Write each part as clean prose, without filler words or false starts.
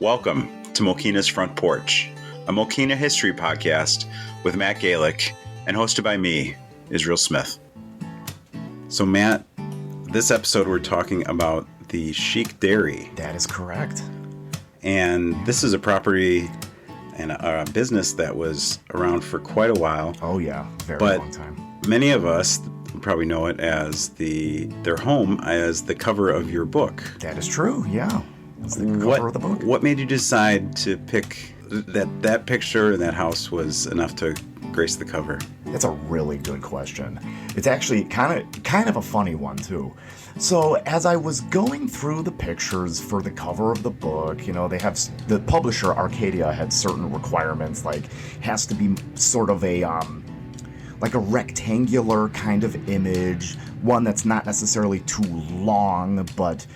Welcome to Mokena's Front Porch, a Mokena history podcast with Matt Galick and hosted by me, Israel Smith. So Matt, this episode we're talking about the Scheiks Dairy. That is correct. And this is a property and a business that was around for quite a while. Oh yeah, very long time. Many of us probably know it as their home as the cover of your book. That is true, yeah. It's the cover of the book. What made you decide to pick that picture and that house was enough to grace the cover? That's a really good question. It's actually kind of a funny one too. So as I was going through the pictures for the cover of the book, they have the publisher Arcadia had certain requirements, like has to be sort of a like a rectangular kind of image, one that's not necessarily too long, but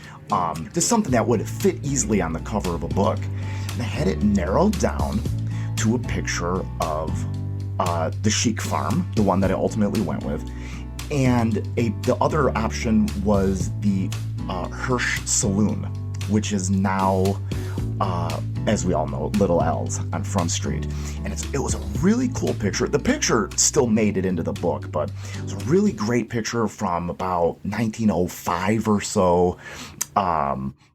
just something that would fit easily on the cover of a book. And I had it narrowed down to a picture of the Scheik farm, the one that I ultimately went with, and the other option was the Hirsch Saloon, which is now, as we all know, Little L's on Front Street. And it was a really cool picture. The picture still made it into the book, but it was a really great picture from about 1905 or so,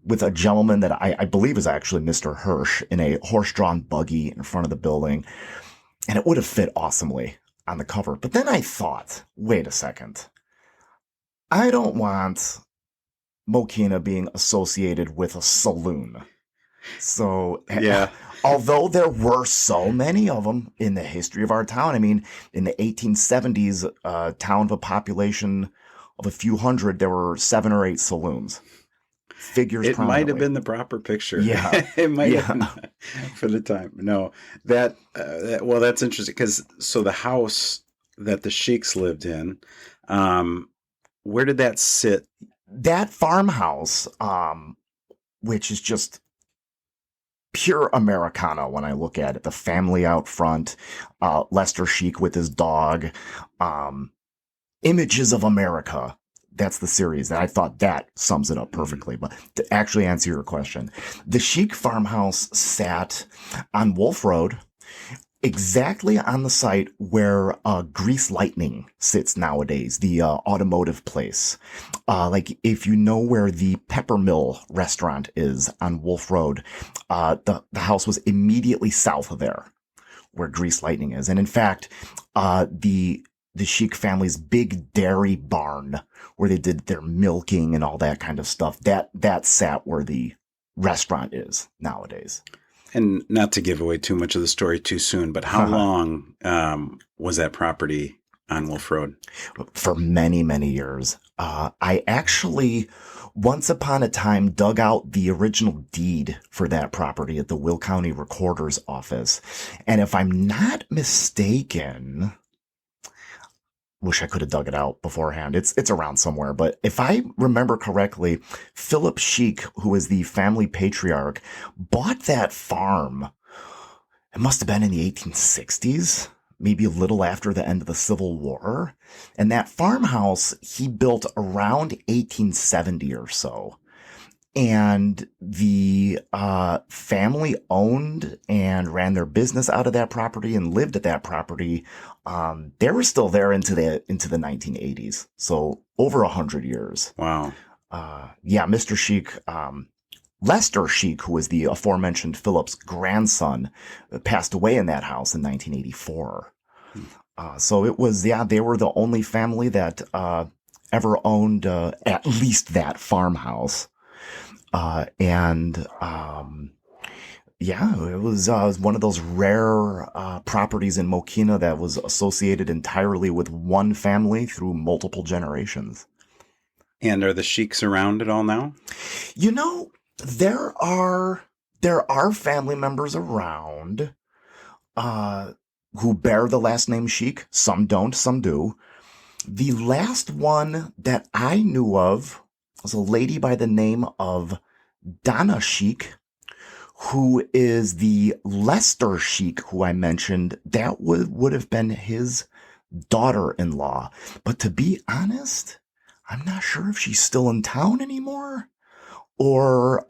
with a gentleman that I believe is actually Mr. Hirsch in a horse-drawn buggy in front of the building. And it would have fit awesomely on the cover. But then I thought, wait a second. I don't want Mokena being associated with a saloon. So, yeah. Although there were so many of them in the history of our town, I mean, in the 1870s, town of a population of a few hundred, there were 7 or 8 saloons. Figures it might have been the proper picture. Yeah. It might have been for the time. No, well, that's interesting because the house that the Scheiks lived in, where did that sit? That farmhouse, which is just pure Americana when I look at it. The family out front, Lester Scheik with his dog, Images of America. That's the series, and I thought that sums it up perfectly. But to actually answer your question, the Scheik farmhouse sat on Wolf Road, exactly on the site where Grease Lightning sits nowadays, the automotive place. Like if you know where the Peppermill restaurant is on Wolf Road, the house was immediately south of there, where Grease Lightning is. And in fact, the Scheik family's big dairy barn where they did their milking and all that kind of stuff, that sat where the restaurant is nowadays. And not to give away too much of the story too soon, but how long was that property on Wolf Road? For many, many years. I actually, once upon a time, dug out the original deed for that property at the Will County Recorder's Office. And if I'm not mistaken, wish I could have dug it out beforehand. It's around somewhere. But if I remember correctly, Philip Scheik, who is the family patriarch, bought that farm. It must have been in the 1860s, maybe a little after the end of the Civil War. And that farmhouse he built around 1870 or so. And the family owned and ran their business out of that property and lived at that property. They were still there into the 1980s, so over 100 years. Wow. Yeah, Mr. Scheik, Lester Scheik, who was the aforementioned Philip's grandson, passed away in that house in 1984. So it was, they were the only family that ever owned at least that farmhouse. It was one of those rare properties in Mokena that was associated entirely with one family through multiple generations. And are the Scheiks around at all now? There are family members around who bear the last name Scheik. Some don't, some do. The last one that I knew of was a lady by the name of Donna Scheik, who is the Lester Scheik who I mentioned. That would have been his daughter-in-law. But to be honest, I'm not sure if she's still in town anymore or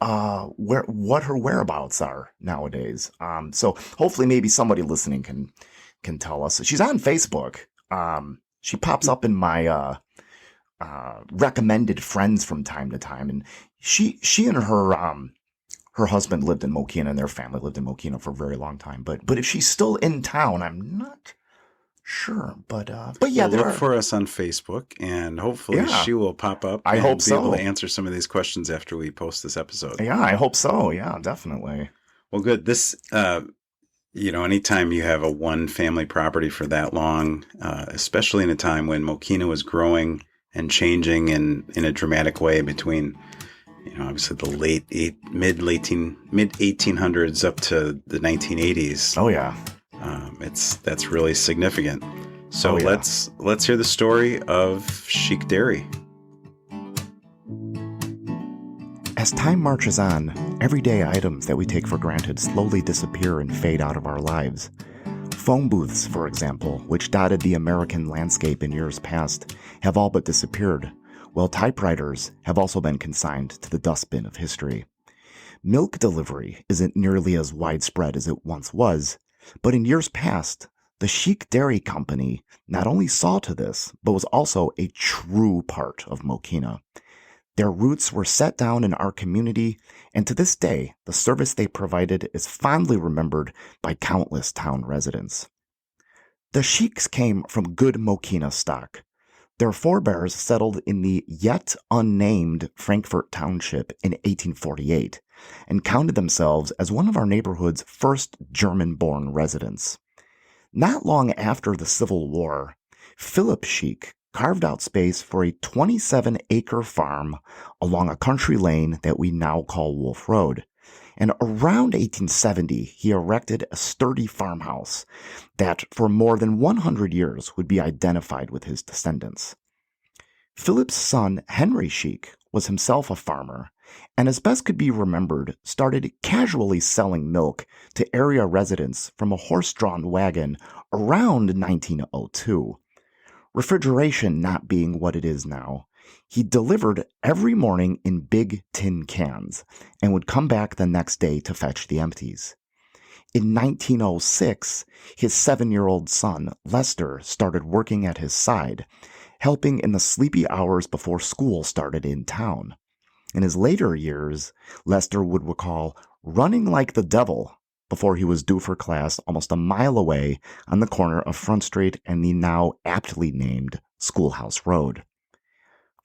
what her whereabouts are nowadays. So hopefully maybe somebody listening can tell us. She's on Facebook. She pops up in my recommended friends from time to time, and she and her husband lived in Mokena, and their family lived in Mokena for a very long time. But if she's still in town, I'm not sure. But yeah, look for us on Facebook, and hopefully she will pop up. I hope be so. Able to answer some of these questions after we post this episode. Yeah, I hope so. Yeah, definitely. Well, good. This, anytime you have a one family property for that long, especially in a time when Mokena was growing and changing in a dramatic way between, obviously the mid 1800s up to the 1980s. Oh yeah. That's really significant. So let's hear the story of Scheiks Dairy. As time marches on, everyday items that we take for granted slowly disappear and fade out of our lives. Phone booths, for example, which dotted the American landscape in years past, have all but disappeared, while typewriters have also been consigned to the dustbin of history. Milk delivery isn't nearly as widespread as it once was, but in years past, the Scheiks Dairy Company not only saw to this, but was also a true part of Mokena. Their roots were set down in our community, and to this day, the service they provided is fondly remembered by countless town residents. The Scheiks came from good Mokena stock. Their forebears settled in the yet unnamed Frankfurt Township in 1848 and counted themselves as one of our neighborhood's first German-born residents. Not long after the Civil War, Philip Scheik carved out space for a 27-acre farm along a country lane that we now call Wolf Road. And around 1870, he erected a sturdy farmhouse that for more than 100 years would be identified with his descendants. Philip's son, Henry Scheik, was himself a farmer, and as best could be remembered, started casually selling milk to area residents from a horse-drawn wagon around 1902. Refrigeration not being what it is now, he delivered every morning in big tin cans and would come back the next day to fetch the empties. In 1906, his 7-year-old son, Lester, started working at his side, helping in the sleepy hours before school started in town. In his later years, Lester would recall running like the devil before he was due for class almost a mile away on the corner of Front Street and the now aptly named Schoolhouse Road.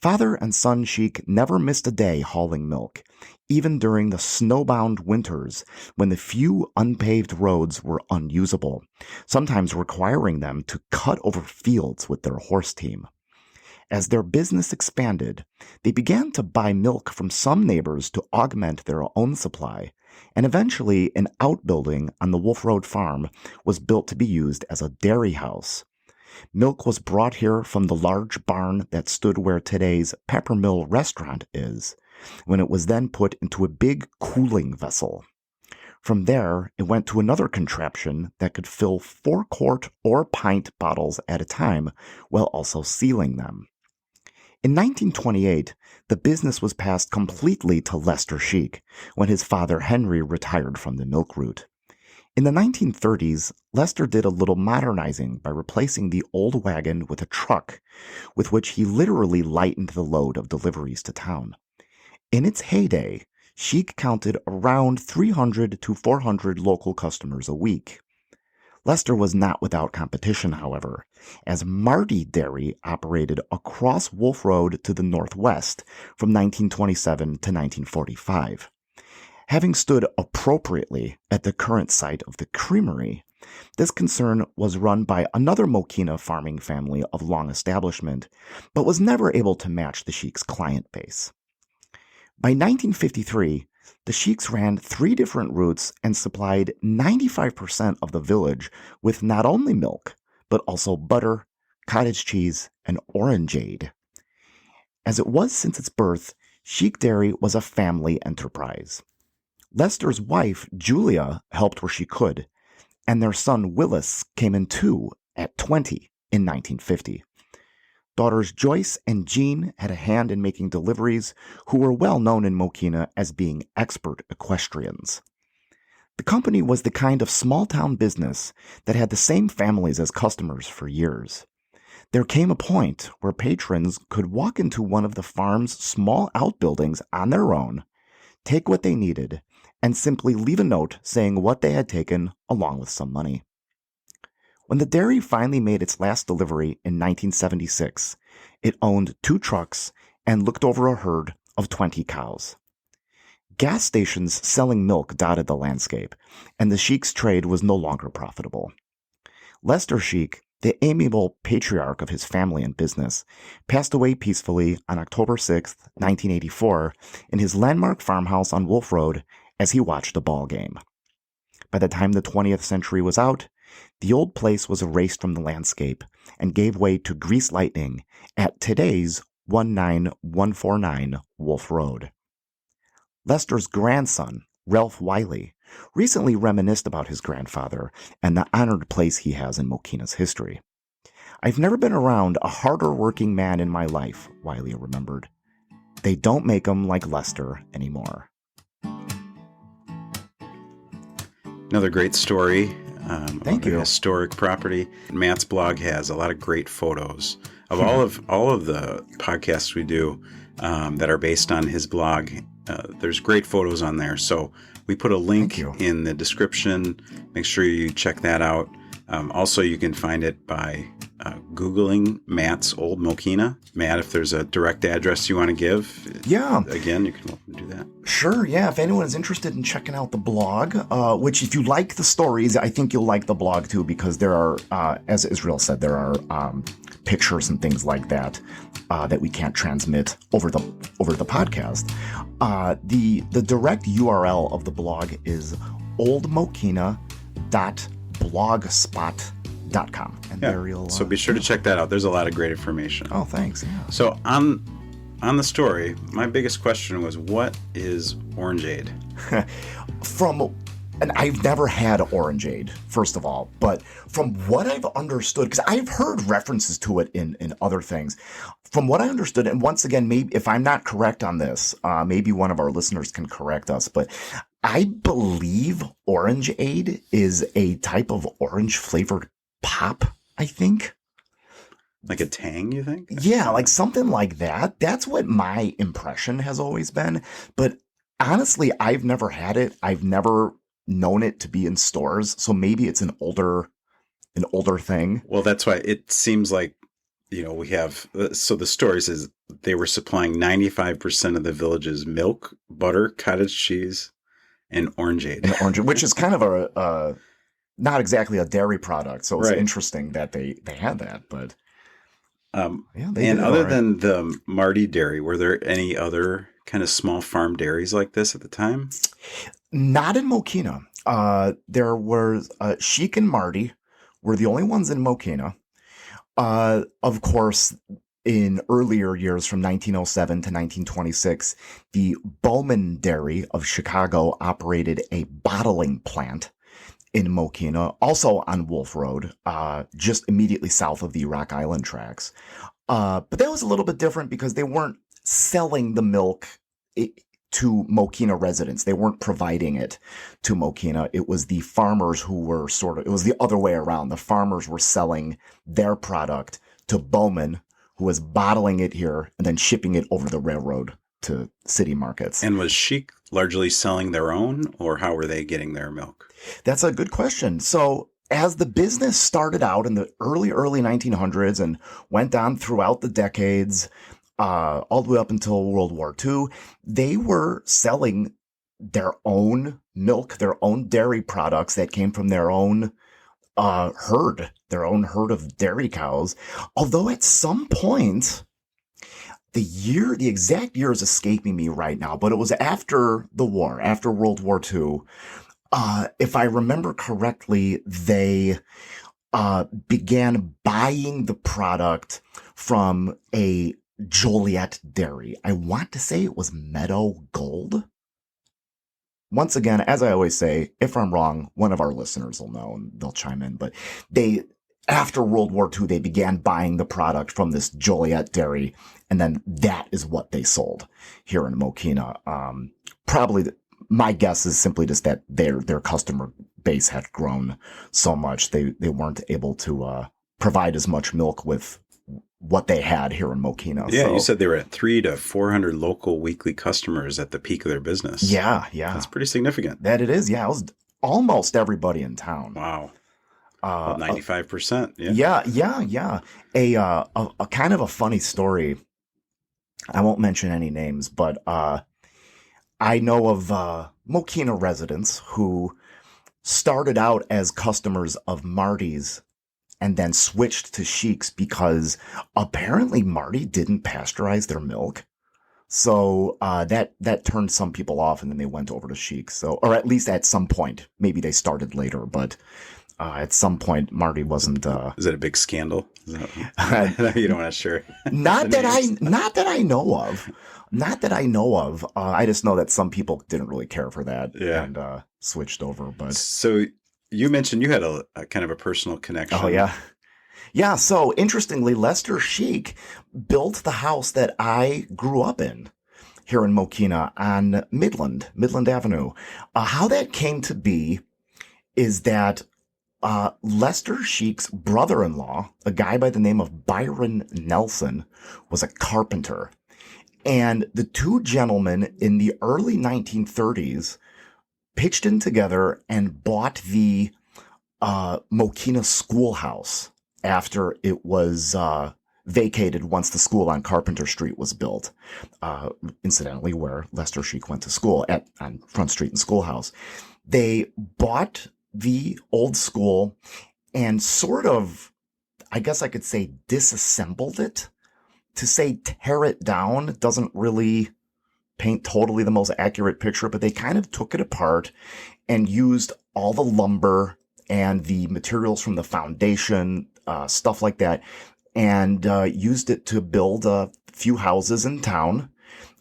Father and son Scheik never missed a day hauling milk, even during the snowbound winters when the few unpaved roads were unusable, sometimes requiring them to cut over fields with their horse team. As their business expanded, they began to buy milk from some neighbors to augment their own supply, and eventually an outbuilding on the Wolf Road farm was built to be used as a dairy house. Milk was brought here from the large barn that stood where today's Peppermill restaurant is, when it was then put into a big cooling vessel. From there, it went to another contraption that could fill 4-quart or pint bottles at a time while also sealing them. In 1928, the business was passed completely to Lester Scheik when his father Henry retired from the milk route. In the 1930s, Lester did a little modernizing by replacing the old wagon with a truck, with which he literally lightened the load of deliveries to town. In its heyday, Scheik counted around 300 to 400 local customers a week. Lester was not without competition, however, as Marty Dairy operated across Wolf Road to the northwest from 1927 to 1945. Having stood appropriately at the current site of the creamery, this concern was run by another Mokena farming family of long establishment, but was never able to match the Scheiks' client base. By 1953, the Scheiks ran 3 different routes and supplied 95% of the village with not only milk, but also butter, cottage cheese, and orangeade. As it was since its birth, Scheiks Dairy was a family enterprise. Lester's wife, Julia, helped where she could, and their son Willis came in too at 20 in 1950. Daughters Joyce and Jean had a hand in making deliveries, who were well known in Mokena as being expert equestrians. The company was the kind of small-town business that had the same families as customers for years. There came a point where patrons could walk into one of the farm's small outbuildings on their own, take what they needed, and simply leave a note saying what they had taken along with some money. When the dairy finally made its last delivery in 1976, it owned 2 trucks and looked over a herd of 20 cows. Gas stations selling milk dotted the landscape, and the Scheiks trade was no longer profitable. Lester Scheik, the amiable patriarch of his family and business, passed away peacefully on October 6, 1984, in his landmark farmhouse on Wolf Road as he watched a ball game. By the time the 20th century was out, the old place was erased from the landscape and gave way to grease lightning at today's 19149 Wolf Road. Lester's grandson, Ralph Wiley, recently reminisced about his grandfather and the honored place he has in Mokena's history. "I've never been around a harder working man in my life," Wiley remembered. "They don't make 'em like Lester anymore." Another great story. Thank you. A historic property. Matt's blog has a lot of great photos of all of the podcasts we do that are based on his blog. There's great photos on there. So we put a link in the description. Make sure you check that out. Also, you can find it by Googling Matt's Old Mokena. Matt, if there's a direct address you want to give, again, you can do that. Sure, yeah. If anyone is interested in checking out the blog, which if you like the stories, I think you'll like the blog too, because there are, as Israel said, there are pictures and things like that that we can't transmit over the podcast. The direct URL of the blog is oldmokena.blogspot.com. And there you'll, so be sure to check that out. There's a lot of great information. Oh, thanks. Yeah. So on the story, my biggest question was, what is orangeade? And I've never had orangeade, first of all, but from what I've understood, because I've heard references to it in other things, from what I understood, and once again, maybe if I'm not correct on this, maybe one of our listeners can correct us, but I believe orangeade is a type of orange flavored pop, I think. Like a tang, you think? Yeah, like something like that. That's what my impression has always been. But honestly, I've never had it. I've never known it to be in stores. So maybe it's an older thing. Well, that's why it seems like, we have, so the story says they were supplying 95% of the village's milk, butter, cottage cheese, and orangeade. Which is kind of a not exactly a dairy product. So it's interesting that they had that, but and other than the Marty Dairy, were there any other kind of small farm dairies like this at the time? Not in Mokena. There were Scheik and Marty were the only ones in Mokena. Of course, in earlier years from 1907 to 1926, the Bowman Dairy of Chicago operated a bottling plant in Mokena, also on Wolf Road, just immediately south of the Rock Island tracks. But that was a little bit different because they weren't selling the milk to Mokena residents. They weren't providing it to Mokena. It was the farmers who were it was the other way around. The farmers were selling their product to Bowman, who was bottling it here and then shipping it over the railroad to city markets. And was Scheik largely selling their own, or how were they getting their milk? That's a good question. So as the business started out in the early 1900s and went on throughout the decades, all the way up until World War II, they were selling their own milk, their own dairy products that came from their own herd of dairy cows. Although at some point, the exact year is escaping me right now, but it was after the war, after World War II. If I remember correctly, they began buying the product from a Joliet Dairy. I want to say it was Meadow Gold. Once again, as I always say, if I'm wrong, one of our listeners will know and they'll chime in. But after World War II, they began buying the product from this Joliet dairy, and then that is what they sold here in Mokena. My guess is simply just that their customer base had grown so much they weren't able to provide as much milk with what they had here in Mokena. Yeah, so, you said they were at 300 to 400 local weekly customers at the peak of their business. Yeah. That's pretty significant. That it is. Yeah, it was almost everybody in town. Wow. 95%. Yeah. Yeah. A kind of a funny story. I won't mention any names, but I know of Mokena residents who started out as customers of Marty's and then switched to Scheiks because apparently Marty didn't pasteurize their milk. So that turned some people off, and then they went over to Scheiks. So, or at least at some point, maybe they started later, but at some point Marty wasn't. Is that a big scandal? You don't want to share. Not that I know of. Not that I know of. I just know that some people didn't really care for that and switched over. But so you mentioned you had a kind of a personal connection. Oh yeah. Yeah, so interestingly, Lester Scheik built the house that I grew up in here in Mokena on Midland Avenue. How that came to be is that Lester Scheik's brother-in-law, a guy by the name of Byron Nelson, was a carpenter. And the two gentlemen in the early 1930s pitched in together and bought the Mokena schoolhouse after it was vacated once the school on Carpenter Street was built. Incidentally, where Lester Scheik went to school on Front Street and Schoolhouse. They bought the old school and sort of, I guess I could say, disassembled it. To say tear it down doesn't really paint totally the most accurate picture, but they kind of took it apart and used all the lumber and the materials from the foundation, stuff like that, and used it to build a few houses in town.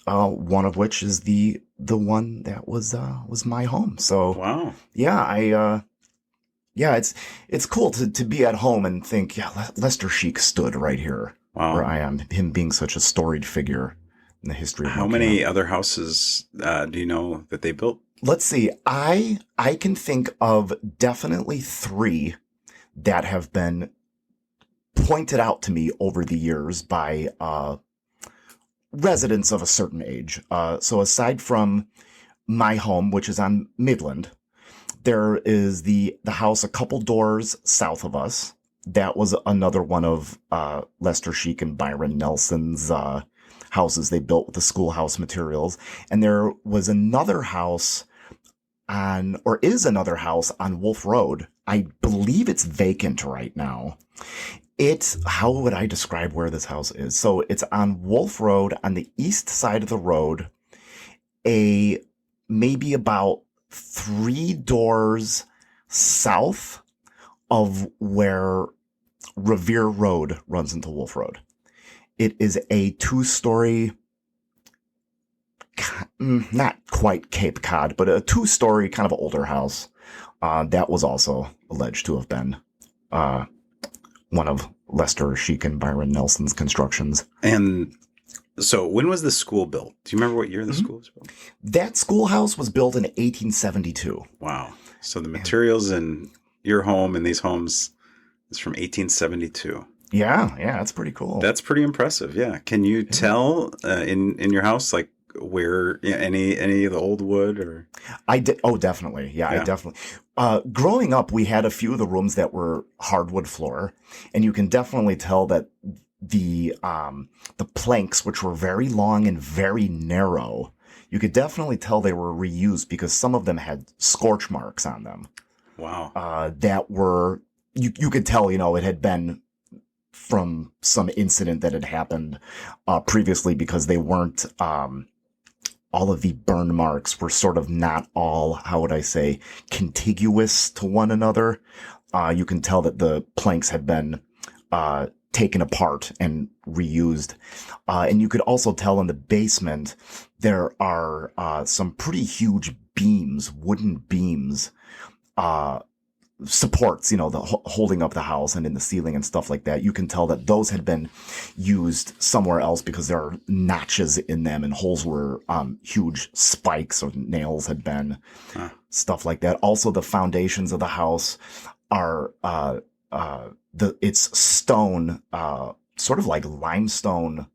One of which is the one that was my home. So wow, yeah, it's cool to be at home and think, yeah, Lester Scheik stood right here. Wow. Where I am, him being such a storied figure in the history of Mokena. How many other houses do you know that they built? Let's see. I can think of definitely 3 that have been pointed out to me over the years by residents of a certain age. So aside from my home, which is on Midland, there is the house a couple doors south of us. That was another one of Lester Scheik and Byron Nelson's houses they built with the schoolhouse materials. And there was another house is another house on Wolf Road. I believe it's vacant right now. How would I describe where this house is? So it's on Wolf Road on the east side of the road, maybe about 3 doors south of where Revere Road runs into Wolf Road. It is a 2-story, not quite Cape Cod, but a 2-story kind of older house. That was also alleged to have been one of Lester Scheik and Byron Nelson's constructions. And so when was the school built? Do you remember what year the school was built? That schoolhouse was built in 1872. Wow. So the materials in your home and these homes is from 1872. Yeah, that's pretty cool. That's pretty impressive. Yeah. Can you tell in your house like where any of the old wood or? I did. Oh, definitely. Yeah, I definitely. Growing up, we had a few of the rooms that were hardwood floor, and you can definitely tell that the planks, which were very long and very narrow, you could definitely tell they were reused because some of them had scorch marks on them. Wow. That were, you could tell, it had been from some incident that had happened previously because they weren't, all of the burn marks were sort of not all, how would I say, contiguous to one another. You can tell that the planks had been taken apart and reused. And you could also tell in the basement there are some pretty huge beams, wooden beams, supports, the holding up the house and in the ceiling and stuff like that. You can tell that those had been used somewhere else because there are notches in them and holes where huge spikes or nails had been, stuff like that. Also, the foundations of the house are it's stone, sort of like limestone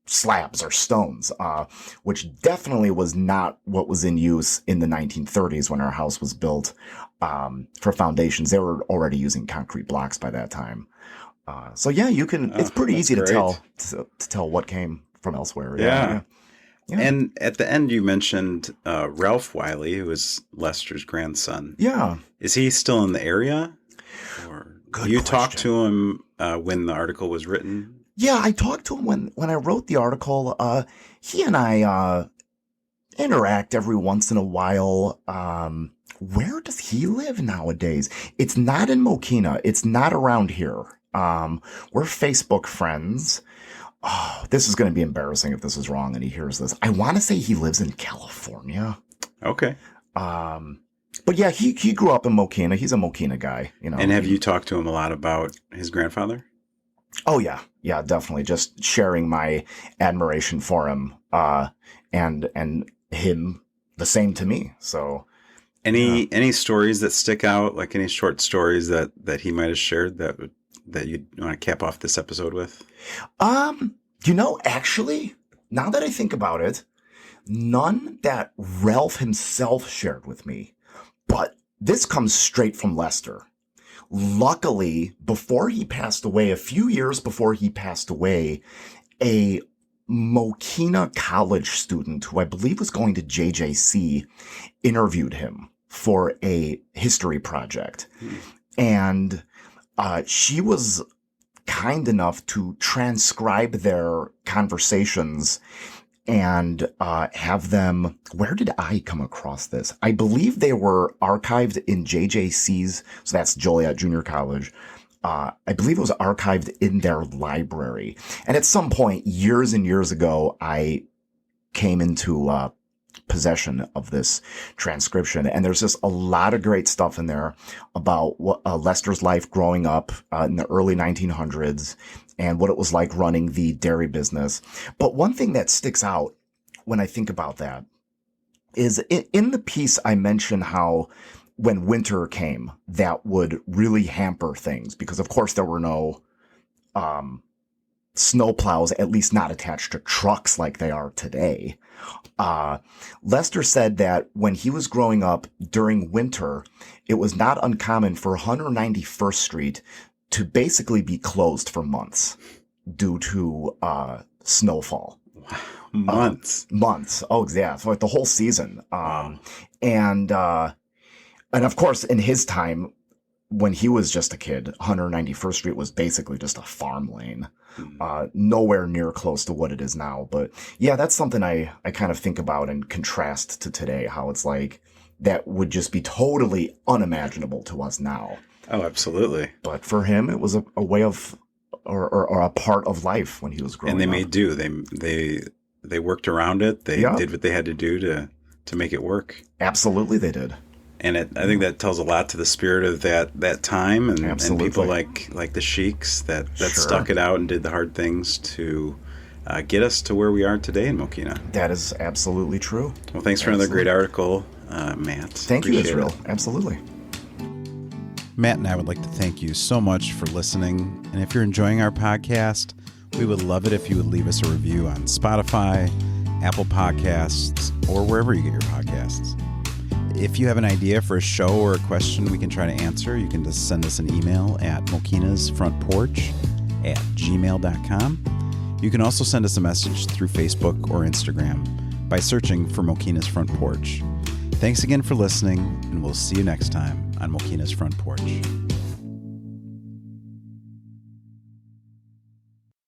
slabs or stones, which definitely was not what was in use in the 1930s when our house was built. For foundations, they were already using concrete blocks by that time. So yeah, it's pretty easy to tell what came from elsewhere. Yeah. And at the end, you mentioned Ralph Wiley, who was Lester's grandson. Yeah. Is he still in the area? Or Good you question. talked to him when the article was written? Yeah, I talked to him when I wrote the article. He and I interact every once in a while. Where does he live nowadays? It's not in Mokena. It's not around here. We're Facebook friends. Oh, this is going to be embarrassing if this is wrong and he hears this. I want to say he lives in California. Okay. But yeah, he grew up in Mokena. He's a Mokena guy, And have you talked to him a lot about his grandfather? Oh yeah, definitely. Just sharing my admiration for him, and him the same to me. So, any stories that stick out, like any short stories that he might have shared that you want to cap off this episode with? Actually, now that I think about it, none that Ralph himself shared with me, but this comes straight from Lester. Luckily, a few years before he passed away, a Mokena college student who I believe was going to JJC interviewed him for a history project. And she was kind enough to transcribe their conversations and have them. Where did I come across this? I believe they were archived in JJC's, so that's Joliet Junior College. I believe it was archived in their library. And at some point, years and years ago, I came into possession of this transcription. And there's just a lot of great stuff in there about what Lester's life growing up in the early 1900s and what it was like running the dairy business. But one thing that sticks out when I think about that is in the piece, I mentioned how when winter came, that would really hamper things because, of course, there were no snowplows, at least not attached to trucks like they are today. Lester said that when he was growing up during winter, it was not uncommon for 191st Street to basically be closed for months due to snowfall. Months. Months. Oh, yeah. So like the whole season. And of course, in his time, when he was just a kid, 191st Street was basically just a farm lane. Nowhere near close to what it is now. But yeah, that's something I kind of think about and contrast to today, how it's like that would just be totally unimaginable to us now. Oh, absolutely. But for him, it was a way of, or a part of life when he was growing up. And they made do. They worked around it. They did what they had to do to make it work. Absolutely, they did. And I think that tells a lot to the spirit of that time and people like the Scheiks that Sure. stuck it out and did the hard things to get us to where we are today in Mokena. That is absolutely true. Well, thanks for another great article, Matt. Thank you, Israel. Absolutely. Matt and I would like to thank you so much for listening. And if you're enjoying our podcast, we would love it if you would leave us a review on Spotify, Apple Podcasts, or wherever you get your podcasts. If you have an idea for a show or a question we can try to answer, you can just send us an email at MokenasFrontPorch@gmail.com. You can also send us a message through Facebook or Instagram by searching for Mokena's Front Porch. Thanks again for listening, and we'll see you next time on Mokena's Front Porch.